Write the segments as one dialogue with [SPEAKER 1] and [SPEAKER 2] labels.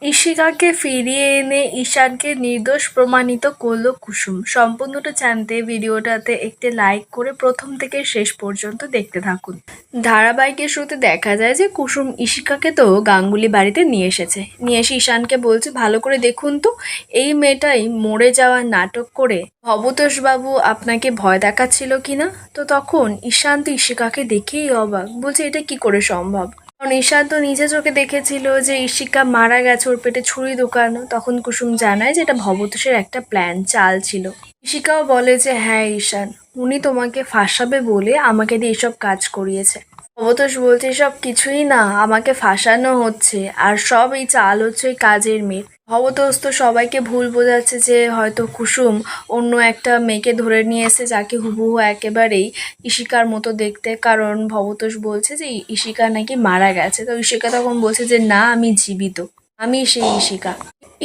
[SPEAKER 1] ইশিকাকে ফিরিয়ে এনে ঈশানকে নির্দোষ প্রমাণিত করল কুসুম। সম্পূর্ণটা জানতে ভিডিওটাতে একটি লাইক করে প্রথম থেকে শেষ পর্যন্ত দেখতে থাকুন। ধারাবাহিকের শুরুতে দেখা যায় যে কুসুম ইশিকাকে তো গাঙ্গুলি বাড়িতে নিয়ে এসে ঈশানকে বলছে, ভালো করে দেখুন তো, এই মেয়েটাই মরে যাওয়ার নাটক করে ভবতোষ বাবু আপনাকে ভয় দেখাচ্ছিল কিনা। তো তখন ঈশান তো ইশিকাকে দেখেই অবাক, বলছে এটা কি করে সম্ভব। কারণ ঈশান তো নিজে চোখে দেখেছিল যে ইশিকা মারা গেছে, ওর পেটে ছুরি ঢোকানো। তখন কুসুম জানায় যে এটা ভবতোষের একটা প্ল্যান, চাল ছিল। ইশিকাও বলে যে হ্যাঁ ঈশান, উনি তোমাকে ফাঁসাবে বলে আমাকে দিয়ে এসব কাজ করিয়েছে। ভবতোষ বলছে সব কিছুই না, আমাকে ফাঁসানো হচ্ছে, আর সব এই চাল হচ্ছে ওই কাজের মেয়ে। ভবতোষ তো সবাইকে ভুল বোঝাচ্ছে যে হয়তো কুসুম অন্য একটা মেয়েকে ধরে নিয়ে এসে, যাকে হুবহু একেবারেই ইশিকার মতো দেখতে। কারণ ভবতোষ বলছে যে ইশিকা নাকি মারা গেছে। তো ইশিকা তখন বলছে যে না, আমি জীবিত, আমি সেই ইশিকা।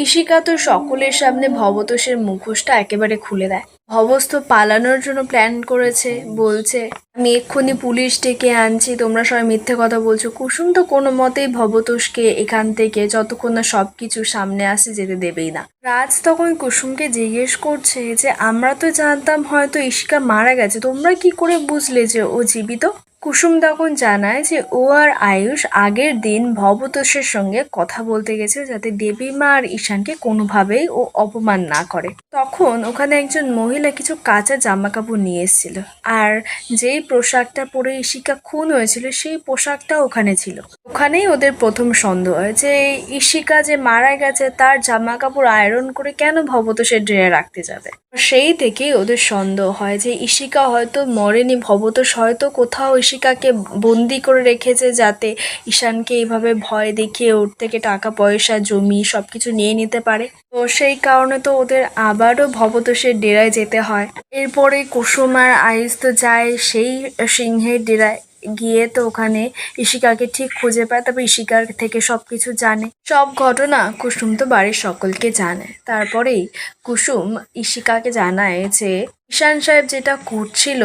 [SPEAKER 1] ইশিকা তো সকলের সামনে ভবতোষের মুখোশটা একেবারে খুলে দেয়। ভবস তো পালানোর জন্য প্ল্যান করেছে, বলছে আমি এক্ষুনি পুলিশ ডেকে আনছি, তোমরা সবাই মিথ্যে কথা বলছো। কুসুম তো কোনো মতেই ভবতোষকে এখান থেকে যতক্ষণ না সবকিছু সামনে আসে যেতে দেবেই না। রাজ তখন কুসুমকে জিজ্ঞেস করছে যে আমরা তো জানতাম হয়তো ইশিকা মারা গেছে, তোমরা কি করে বুঝলে যে ও জীবিত। কুসুম তখন জানায় যে ও আর আয়ুষ আগের দিন ভবতোষের সঙ্গে কথা বলতে গেছে যাতে দেবীমা আর ঈশানকে কোনোভাবেই ও অপমান না করে। তখন ওখানে একজন মহিলা কিছু কাঁচা জামা কাপড় নিয়ে এসেছিল, আর যেই পোশাকটা পরে ইশিকা খুন হয়েছিল সেই পোশাকটা ওখানে ছিল। ওখানেই ওদের প্রথম সন্দেহ হয় যে ইশিকা যে মারা গেছে তার জামা কাপড় আয়রন করে কেন ভবতোষের ড্রেয়ে রাখতে যাবে। সেই থেকেই ওদের সন্দেহ হয় যে ইশিকা হয়তো মরেনি, ভবতোষ হয়তো কোথাও ইশিকাকে বন্দি করে রেখেছে যাতে ঈশানকে এইভাবে ভয় দেখিয়ে ওর থেকে টাকা পয়সা জমি সবকিছু নিয়ে নিতে পারে। তো সেই কারণে তো ওদের আবারও ভবতোষের ডেরায় যেতে হয়। এরপরে কুসুম আর আয়ুষ তো যায় সেই সিংহের ডেরায়। গিয়ে তো ওখানে ইশিকাকে ঠিক খুঁজে পায়, তারপর ইশিকার থেকে সবকিছু জানে। সব ঘটনা কুসুম তো বাড়ির সকলকে জানায়। তারপরেই কুসুম ইশিকাকে জানায় যে ঈশান সাহেব যেটা করছিল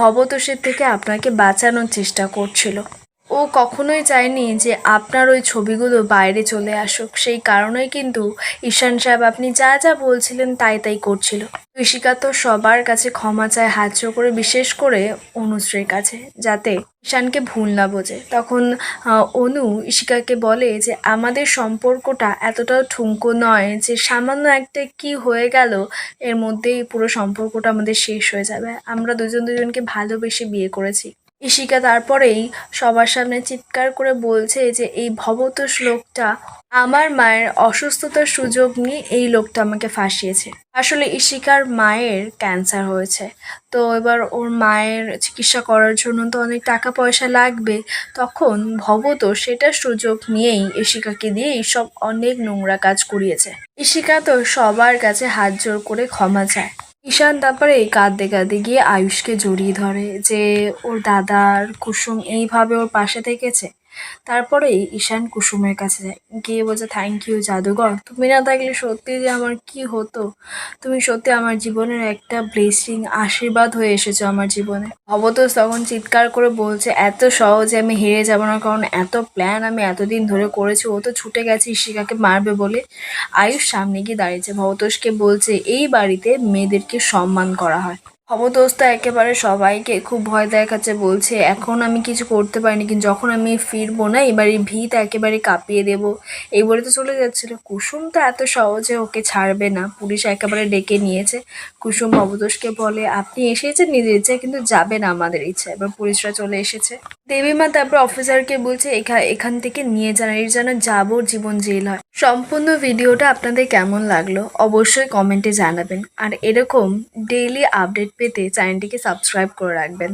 [SPEAKER 1] ভবতোষের থেকে আপনাকে বাঁচানোর চেষ্টা করছিল। ও কখনোই চায়নি যে আপনার ওই ছবিগুলো বাইরে চলে আসুক। সেই কারণেই কিন্তু ঈশান সাহেব আপনি যা যা বলছিলেন তাই তাই করছিল। ইশিকা তো সবার কাছে ক্ষমা চায় হাত জোড় করে, বিশেষ করে অনুশ্রীর কাছে, যাতে ঈশানকে ভুল না বোঝে। তখন অনু ইশিকাকে বলে যে আমাদের সম্পর্কটা এতটাও ঠুনকো নয় যে সামান্য একটা কি হয়ে গেল এর মধ্যেই পুরো সম্পর্কটা আমাদের শেষ হয়ে যাবে। আমরা দুজনকে ভালোবেসে বিয়ে করেছি। ইশিকা তারপরেই সবার সামনে চিৎকার করে বলছে যে এই ভবতোষ লোকটা আমার মায়ের অসুস্থতার সুযোগ নিয়ে এই লোকটা আমাকে ফাঁসিয়েছে। আসলে ইশিকার মায়ের ক্যান্সার হয়েছে, তো এবার ওর মায়ের চিকিৎসা করার জন্য তো অনেক টাকা পয়সা লাগবে। তখন ভবতোষ সেটার সুযোগ নিয়েই ইশিকাকে দিয়ে এইসব অনেক নোংরা কাজ করিয়েছে। ইশিকা তো সবার কাছে হাত জোড় করে ক্ষমা চায়। ঈশান তারপরে কাঁদতে কাঁদতে গিয়ে আয়ুষকে জড়িয়ে ধরে যে ওর দাদার কুসুম এইভাবে ওর পাশে থেকেছে। তারপরেই ঈশান কুসুমের কাছে যায়, গিয়ে বলছে থ্যাংক ইউ জাদুঘর, তুমি না থাকলে সত্যি যে আমার কি হতো। তুমি সত্যি আমার জীবনের একটা ব্লেসিং, আশীর্বাদ হয়ে এসেছো আমার জীবনে। ভবতোষ তখন চিৎকার করে বলছে এত সহজে আমি হেরে যাবো না, কারণ এত প্ল্যান আমি এতদিন ধরে করেছি। ও তো ছুটে গেছে ইশিকাকে মারবে বলে। আয়ুষ সামনে গিয়ে দাঁড়িয়েছে, ভবতোষকে বলছে এই বাড়িতে মেয়েদেরকে সম্মান করা হয়। ভবতোষ তো একেবারে সবাইকে খুব ভয় দেখাচ্ছে, বলছে এখন আমি কিছু করতে পারিনি, কিন্তু যখন আমি ফিরবো না এবারে ভিত একেবারে কাঁপিয়ে দেবো, এই বলে তো চলে যাচ্ছিল। কুসুম তো এত সহজে ওকে ছাড়বে না, পুলিশ একেবারে ডেকে নিয়েছে। কুসুম ভবতোষকে বলে আপনি এসেছেন নিজের ইচ্ছায়, কিন্তু যাবেন আমাদের ইচ্ছা। এবার পুলিশরা চলে এসেছে। দেবীমা তারপর অফিসারকে বলছে এখান থেকে নিয়ে যান, এর যেন যাবজ্জীবন জেল হয়। সম্পূর্ণ ভিডিওটা আপনাদের কেমন লাগলো অবশ্যই কমেন্টে জানাবেন, আর এরকম ডেইলি আপডেট পেতে চ্যানেলটিকে সাবস্ক্রাইব করে রাখবেন।